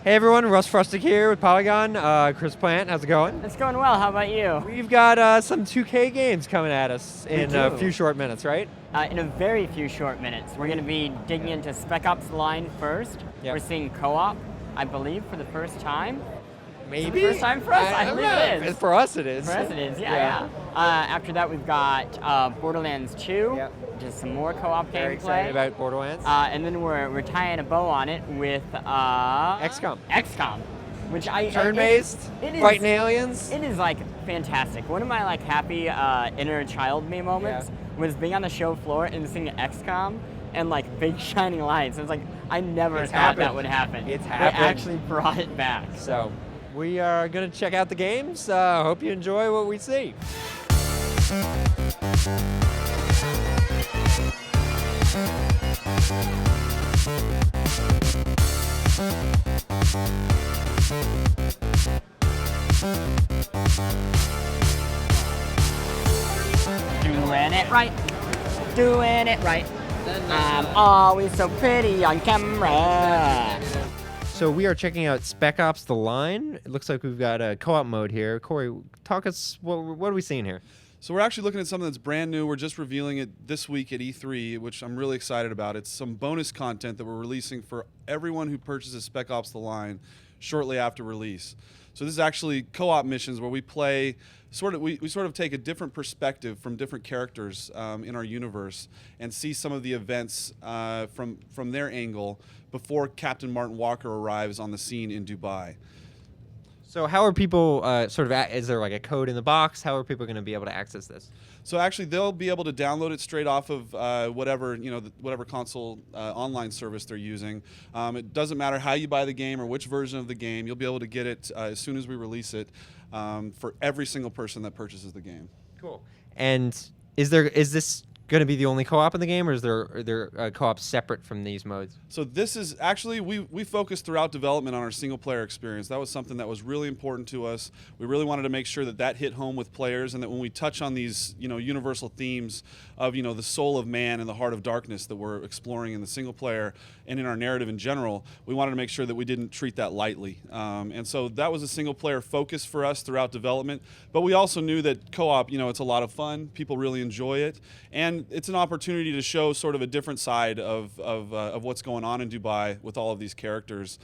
Hey everyone, Russ Frushtick here with Polygon. Chris Plante, how's it going? It's going well. How about you? We've got some 2K games coming at us in a few short minutes, right? In a very few short minutes. We're going to be digging into Spec Ops The Line first. Yep. We're seeing co-op, I believe, for the first time. Maybe? First time for us? I believe it is. For us it is. For us it is, yeah. After that we've got Borderlands 2, Yep. just some more co-op gameplay. Very excited about Borderlands. And then we're tying a bow on it with XCOM. XCOM, which Turn-based, fighting aliens. It is like fantastic. One of my like happy inner child me moments was being on the show floor and seeing XCOM and like big shining lights. It was like I never thought that would happen. It's happened. They actually brought it back. So we are going to check out the games. Hope you enjoy what we see. Doing it right. Doing it right. I'm always so pretty on camera. So we are checking out Spec Ops The Line. It looks like we've got a co-op mode here. Corey, talk us, what are we seeing here? So we're actually looking at something that's brand new. We're just revealing it this week at E3, which I'm really excited about. It's some bonus content that we're releasing for everyone who purchases Spec Ops The Line shortly after release. So this is actually co-op missions where we play we sort of take a different perspective from different characters in our universe and see some of the events from their angle before Captain Martin Walker arrives on the scene in Dubai. So how are people is there like a code in the box? How are people going to be able to access this? So actually, they'll be able to download it straight off of whatever console online service they're using. It doesn't matter how you buy the game or which version of the game. You'll be able to get it as soon as we release it for every single person that purchases the game. Cool. And is this going to be the only co-op in the game, or are there co-ops separate from these modes? So this is actually, we focused throughout development on our single player experience. That was something that was really important to us. We really wanted to make sure that hit home with players, and that when we touch on these universal themes of the soul of man and the heart of darkness that we're exploring in the single player and in our narrative in general, we wanted to make sure that we didn't treat that lightly. And so that was a single player focus for us throughout development. But we also knew that co-op, it's a lot of fun. People really enjoy it. And it's an opportunity to show sort of a different side of what's going on in Dubai with all of these characters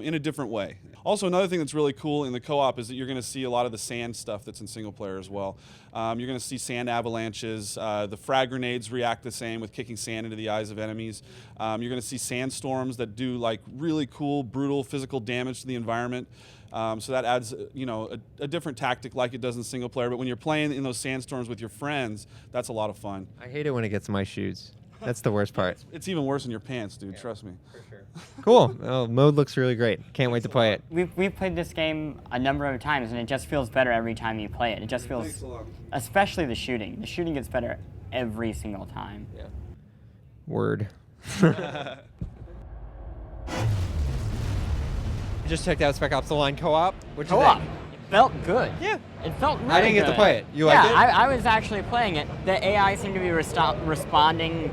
in a different way. Also, another thing that's really cool in the co-op is that you're going to see a lot of the sand stuff that's in single player as well. You're going to see sand avalanches. The frag grenades react the same with kicking sand into the eyes of enemies. You're going to see sandstorms that do like really cool, brutal physical damage to the environment. So that adds, a different tactic like it does in single player. But when you're playing in those sandstorms with your friends, that's a lot of fun. I hate it when it gets in my shoes. That's the worst part. It's even worse in your pants, dude. Yeah, trust me. For sure. Cool. Well, mode looks really great. Can't wait to play it. We've played this game a number of times, and it just feels better every time you play it. It just feels, especially the shooting. The shooting gets better every single time. Yeah. Word. Just checked out Spec Ops The Line co-op. What'd you think? It felt good. Yeah. It felt really good. I didn't get to play it. You liked it? Yeah, I was actually playing it. The AI seemed to be responding,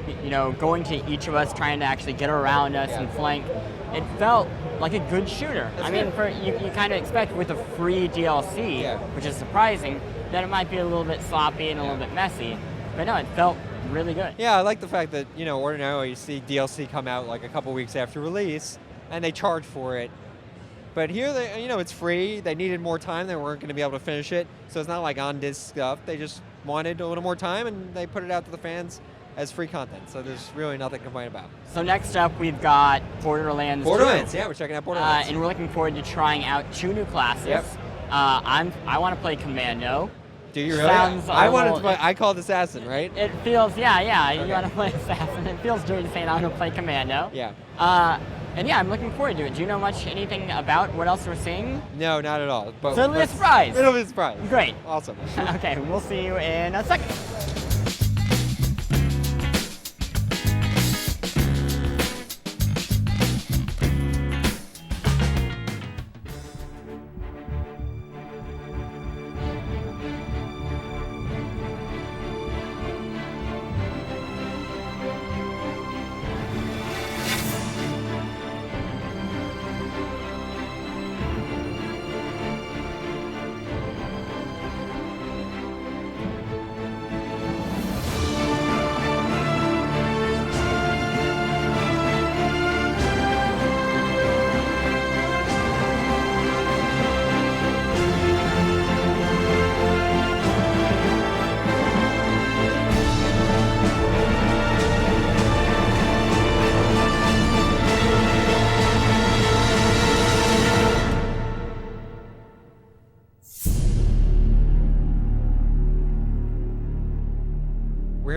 going to each of us, trying to actually get around us and flank. It felt like a good shooter. That's I mean, you kind of expect with a free DLC, which is surprising, that it might be a little bit sloppy and a little bit messy. But no, it felt really good. Yeah, I like the fact that, ordinarily you see DLC come out like a couple weeks after release, and they charge for it. But here, it's free. They needed more time. They weren't going to be able to finish it. So it's not like on-disc stuff. They just wanted a little more time, and they put it out to the fans as free content. So there's really nothing to complain about. So next up, we've got Borderlands 2. Yeah, we're checking out Borderlands. And we're looking forward to trying out 2 new classes. Yep. I want to play Commando. Do you really? I wanted to play. I called Assassin, right? It feels, yeah. Okay. You want to play Assassin. It feels dirty saying I want to play Commando. Yeah. And yeah, I'm looking forward to it. Do you know anything about what else we're seeing? No, not at all. But so it'll be a surprise. It'll be a surprise. Great. Awesome. Okay, we'll see you in a second.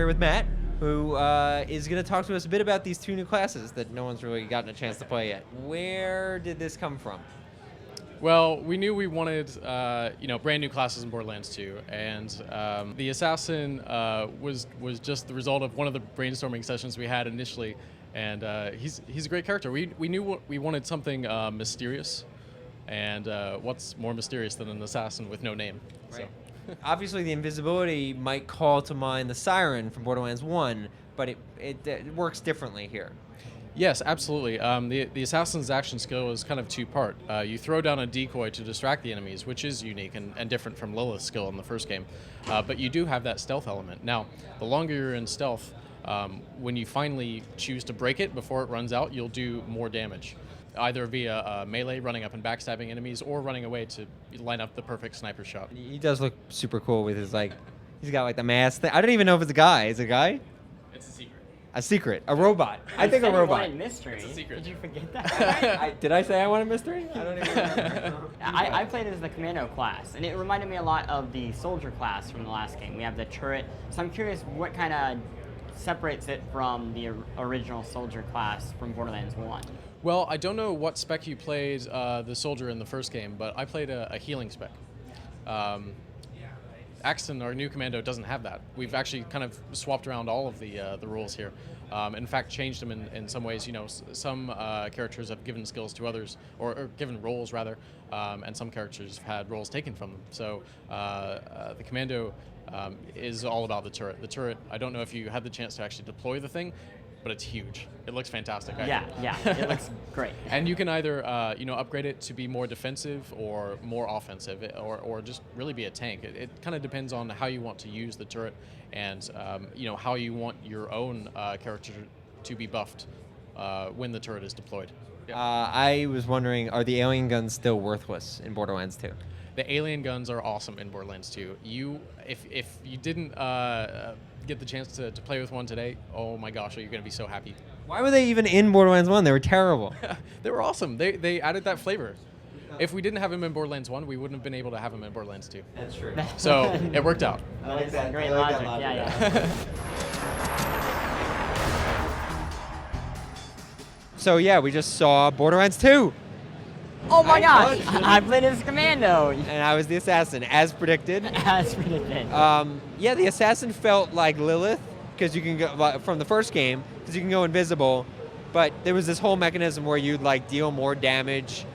with Matt, who is going to talk to us a bit about these 2 new classes that no one's really gotten a chance to play yet. Where did this come from? Well, we knew we wanted, brand new classes in Borderlands 2, and the assassin was just the result of one of the brainstorming sessions we had initially, and he's a great character. We knew we wanted something mysterious, and what's more mysterious than an assassin with no name? Right. So. Obviously, the invisibility might call to mind the Siren from Borderlands 1, but it works differently here. Yes, absolutely. The assassin's action skill is kind of 2-part. You throw down a decoy to distract the enemies, which is unique and different from Lilith's skill in the first game. But you do have that stealth element. Now, the longer you're in stealth, when you finally choose to break it before it runs out, you'll do more damage, either via melee, running up and backstabbing enemies, or running away to line up the perfect sniper shot. He does look super cool with his, he's got the mask thing. I don't even know if it's a guy. Is it a guy? It's a secret. A secret. A robot. I think a robot. Mystery. It's a secret. Did you forget that? Did I say I wanted mystery? I don't even remember. I played as the Commando class, and it reminded me a lot of the Soldier class from the last game. We have the turret, so I'm curious what kind of separates it from the original Soldier class from Borderlands 1. Well, I don't know what spec you played the soldier in the first game, but I played a healing spec. Axton, our new commando, doesn't have that. We've actually kind of swapped around all of the rules here. In fact, changed them in some ways. Some characters have given skills to others, or given roles rather, and some characters have had roles taken from them. So the commando is all about the turret. The turret, I don't know if you had the chance to actually deploy the thing, but it's huge. It looks fantastic. Yeah, it looks great. And you can either upgrade it to be more defensive or more offensive, or just really be a tank. It kind of depends on how you want to use the turret, and how you want your own character to be buffed when the turret is deployed. I was wondering, are the alien guns still worthless in Borderlands 2? The alien guns are awesome in Borderlands 2. If you didn't get the chance to play with one today, oh my gosh, are you going to be so happy. Why were they even in Borderlands 1? They were terrible. They were awesome. They added that flavor. If we didn't have him in Borderlands 1, we wouldn't have been able to have him in Borderlands 2. That's true. So it worked out. That's great logic. Yeah. So yeah, we just saw Borderlands 2. Oh my gosh! I played as Commando. And I was the assassin, as predicted. As predicted. Yeah, the assassin felt like Lilith, because you can go from the first game, because you can go invisible. But there was this whole mechanism where you'd deal more damage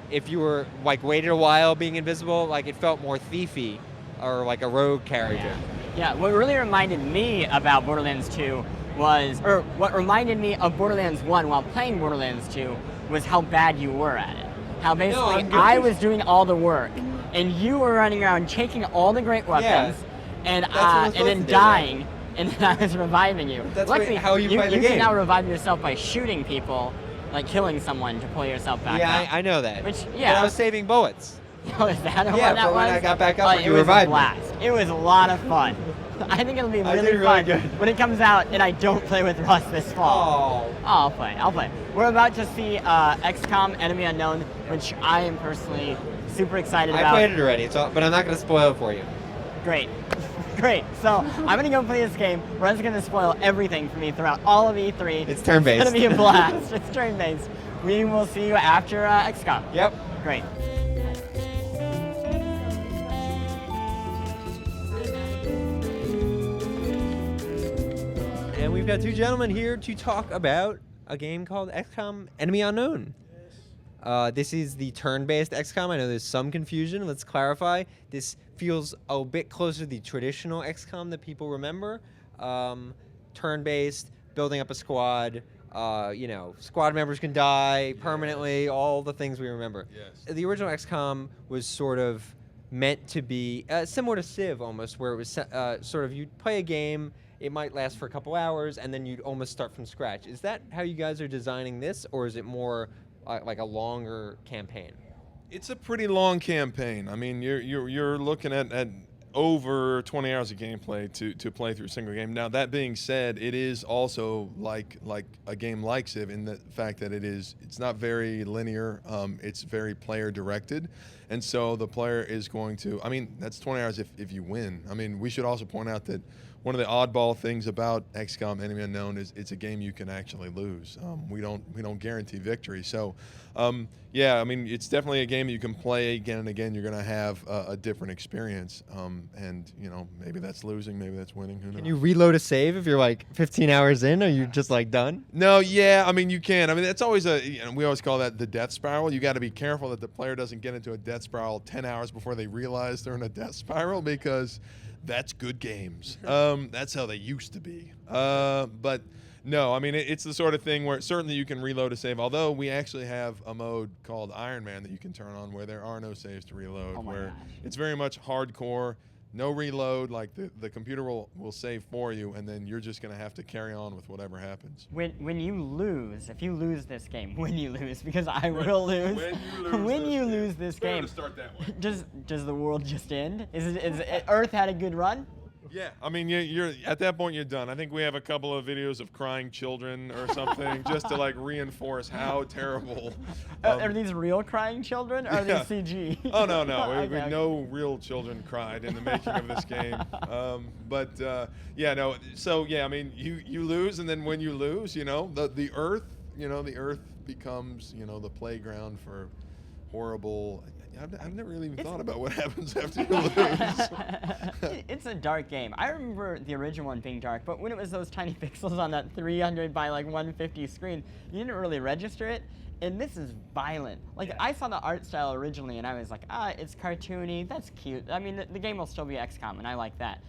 if you were waited a while being invisible. It felt more thiefy, or like a rogue character. Yeah. What really reminded me about Borderlands 2 what reminded me of Borderlands 1 while playing Borderlands 2 was how bad you were at it. How basically I was doing all the work, and you were running around taking all the great weapons, and then dying, and then I was reviving you. That's Luckily, how you play the You game. can now revive yourself by shooting people, killing someone to pull yourself back up. Yeah, I know that. Which, But I was saving bullets. Oh, is that what Yeah, that but was? when I got back up, you it was revived a me. blast. It was a lot of fun. I think it'll be I did really really fun good. when it comes out and I don't play with Russ this fall. Oh. I'll play. We're about to see XCOM Enemy Unknown, which I am personally super excited about. I played it already, but I'm not going to spoil it for you. Great. Great. So I'm going to go play this game. Russ is going to spoil everything for me throughout all of E3. It's turn-based. It's going to be a blast. It's turn-based. We will see you after XCOM. Yep. Great. And we've got 2 gentlemen here to talk about a game called XCOM Enemy Unknown. This is the turn-based XCOM. I know there's some confusion. Let's clarify. This feels a bit closer to the traditional XCOM that people remember. Turn-based, building up a squad. Squad members can die permanently, all the things we remember. Yes. The original XCOM was sort of meant to be similar to Civ almost, where it was sort of you'd play a game, it might last for a couple hours, and then you'd almost start from scratch. Is that how you guys are designing this, or is it more like a longer campaign? It's a pretty long campaign. I mean, you're looking at over 20 hours of gameplay to play through a single game. Now, that being said, it is also like a game like Civ in the fact that it's not very linear. It's very player directed, and so the player is going to. I mean, that's 20 hours if you win. I mean, we should also point out that one of the oddball things about XCOM Enemy Unknown is it's a game you can actually lose. We don't guarantee victory. So, yeah, I mean, it's definitely a game you can play again and again. You're going to have a different experience, and you know, maybe that's losing, maybe that's winning. Who knows? Can you reload a save if you're like 15 hours in? Or you just like done? No, yeah, I mean you can. I mean that's always we always call that the death spiral. You got to be careful that the player doesn't get into a death spiral 10 hours before they realize they're in a death spiral, because that's good games. That's how they used to be. But no, I mean it's the sort of thing where certainly you can reload a save. Although we actually have a mode called Iron Man that you can turn on where there are no saves to reload. Oh my where gosh. it's very much hardcore. No reload, like the computer will save for you, and then you're just going to have to carry on with whatever happens. When you lose, if you lose this game, when you lose, because I will lose. When you lose this game, start that way. does the world just end? Is Earth had a good run? Yeah, I mean, you're at that point you're done. I think we have a couple of videos of crying children or something just to like reinforce how terrible. Are these real crying children, or are yeah. these CG? Oh no, Okay. no real children cried in the making of this game. But yeah, no. So yeah, I mean, you lose, and then when you lose, you know, the Earth, the Earth becomes, the playground for horrible. I've never really even thought about what happens after you lose. It's a dark game. I remember the original one being dark, but when it was those tiny pixels on that 300 by like 150 screen, you didn't really register it. And this is violent. Like, I saw the art style originally, and I was like, it's cartoony, that's cute. I mean, the game will still be XCOM, and I like that.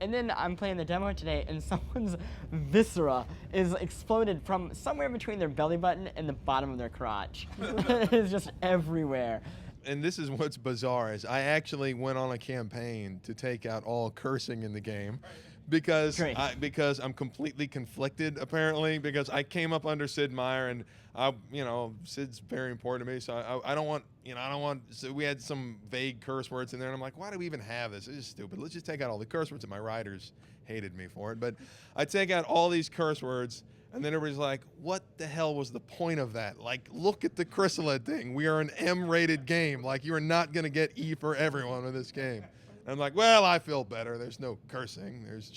And then I'm playing the demo today, and someone's viscera is exploded from somewhere between their belly button and the bottom of their crotch. It's just everywhere. And this is what's bizarre is I actually went on a campaign to take out all cursing in the game because I'm completely conflicted apparently, because I came up under Sid Meier, and Sid's very important to me, so I don't want so we had some vague curse words in there, and I'm like, why do we even have this? This is stupid. Let's just take out all the curse words, and my writers hated me for it. But I take out all these curse words, and then everybody's like, what the hell was the point of that? Like, look at the chrysalid thing. We are an M-rated game. Like, you are not going to get E for everyone in this game. And I'm like, well, I feel better. There's no cursing. There's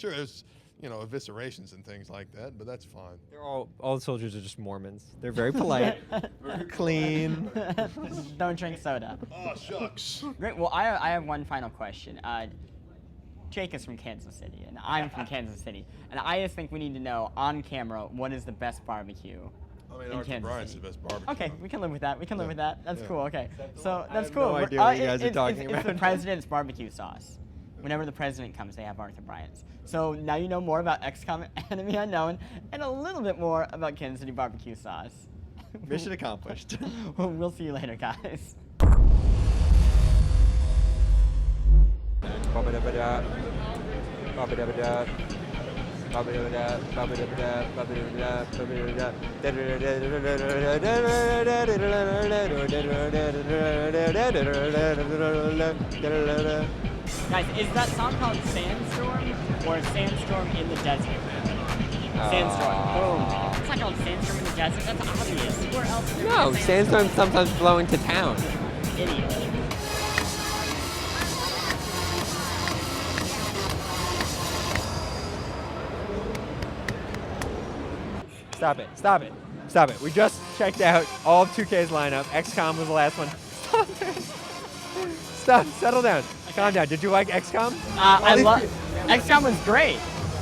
eviscerations and things like that, but that's fine. They're all the soldiers are just Mormons. They're very polite, very clean. Don't drink soda. Oh, shucks. Great. Well, I have one final question. Jake is from Kansas City, and I'm from Kansas City. And I just think we need to know, on camera, what is the best barbecue I mean, in Arthur Kansas Bryant's City? the best barbecue. Okay, we can live with that. We can live with that. That's cool. Okay. So that's have cool. no idea what you guys are It's talking the about. president's barbecue sauce. Whenever the president comes, they have Arthur Bryant's. So now you know more about XCOM Enemy Unknown and a little bit more about Kansas City barbecue sauce. Mission accomplished. We'll see you later, guys. Guys, is that song called Sandstorm or Sandstorm in the Desert? Sandstorm. Boom. It's not called Sandstorm in the Desert. That's obvious. Where else is there No, a sandstorms sometimes blow into town. Idiot. Stop it. Stop it. Stop it. We just checked out all of 2K's lineup. XCOM was the last one. Stop it. Stop. Settle down. Calm down. Did you like XCOM? I love. XCOM was great.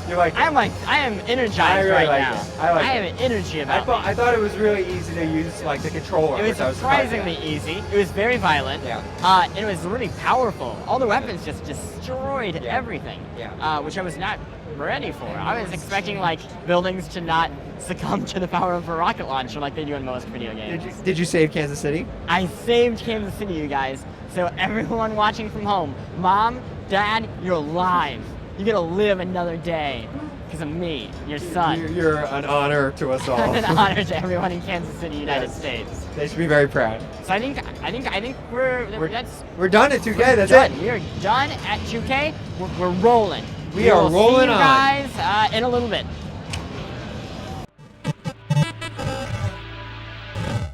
You like I am energized I really right like now. it. I like have it. energy about me. I thought it was really easy to use, like the controller. It was which I surprisingly easy. It was very violent. Yeah. And it was really powerful. All the weapons just destroyed Yeah. everything. Yeah. Which I was not ready for. I was expecting like buildings to not succumb to the power of a rocket launcher like they do in most video games. Did you save Kansas City? I saved Kansas City, you guys. So everyone watching from home, Mom, Dad, you're alive. You get to live another day because of me, your son. You're an honor to us all. An honor to everyone in Kansas City, United States. They should be very proud. So I think we're done at 2K. That's done. it. We are done at 2K. We're rolling. We are will rolling see you on. guys in a little bit.